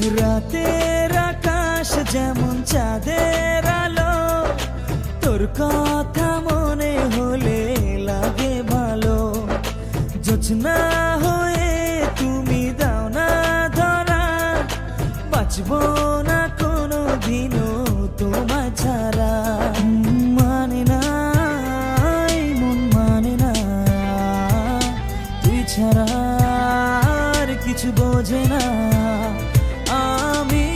রাতের আকাশ যেমন চাঁদের আলো, তোর কথা মনে হলে লাগে ভালো। জোছনা হয়ে তুমি দাও না ধরা, বাঁচবো না কোনো দিনও তোমায় ছাড়া। মানে না এই মন মানে না, তুই ছাড়া আর কিছু বোঝে না। আমি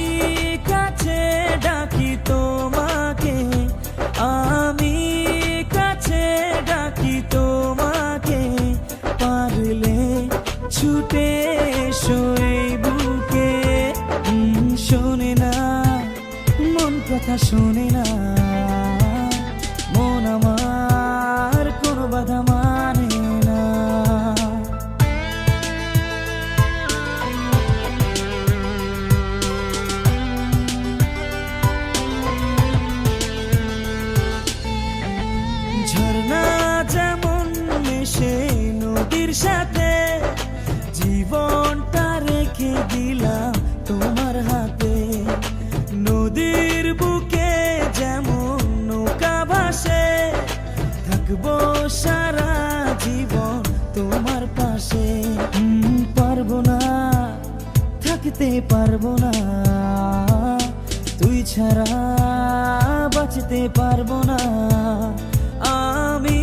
কাছে ডাকি তোমাকে, আমি কাছে ডাকি তোমাকে, পারলে ছুটে এসো এই বুকে। শোনে না মন কথা শোনে না, মন আমার কোনো বাধা মানে না। ঝর্ণা যেমন মেশে নদীর সাথে, জীবনটা রেখে দিলাম তোমার হাতে। নদীর বুকে যেমন নৌকা ভাসে, থাকবো সারা জীবন তোমার পাশে। পারবো না থাকতে পারবো না, তুই ছাড়া বাঁচতে পারবো না। আমি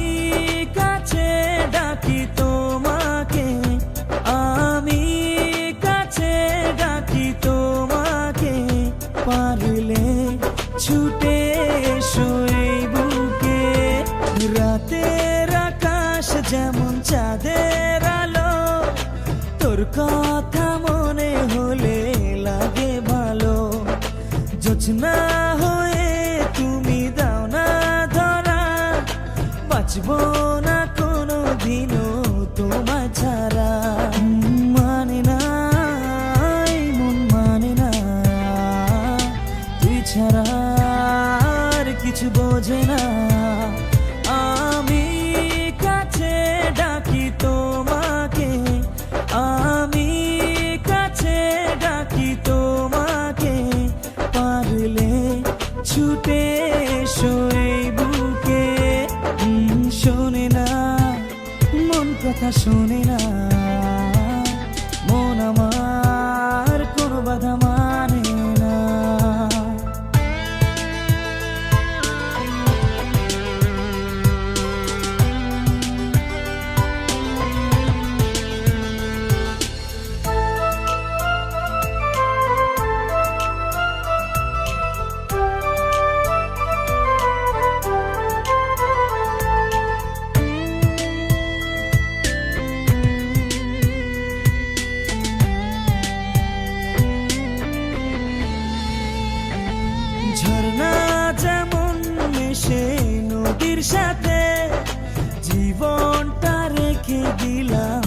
কাছে ডাকি তোমাকে, আমি কাছে ডাকি তোমাকে, পারলে ছুটে এসো এই বুকে। রাতের আকাশ যেমন চাঁদের আলো, তোর কথা মনে হলে লাগে ভালো। জোছনা হয়ে তুমি দাও না ধরা, বাঁচবো না কোনো দিনও তোমায় ছাড়া। মানে না এই মন মানে না, তুই ছাড়া আর কিছু বোঝে না। আমি কাছে ডাকি তোমাকে, আমি কাছে ডাকি তোমাকে, পারলে ছুটে এসো এই বুকে। শোনে না মন কথা শোনে না, মন আমার কোনো বাধা মানে না। ঝর্ণা যেমন মেশে নদীর সাথে, জীবনটা রেখে দিলাম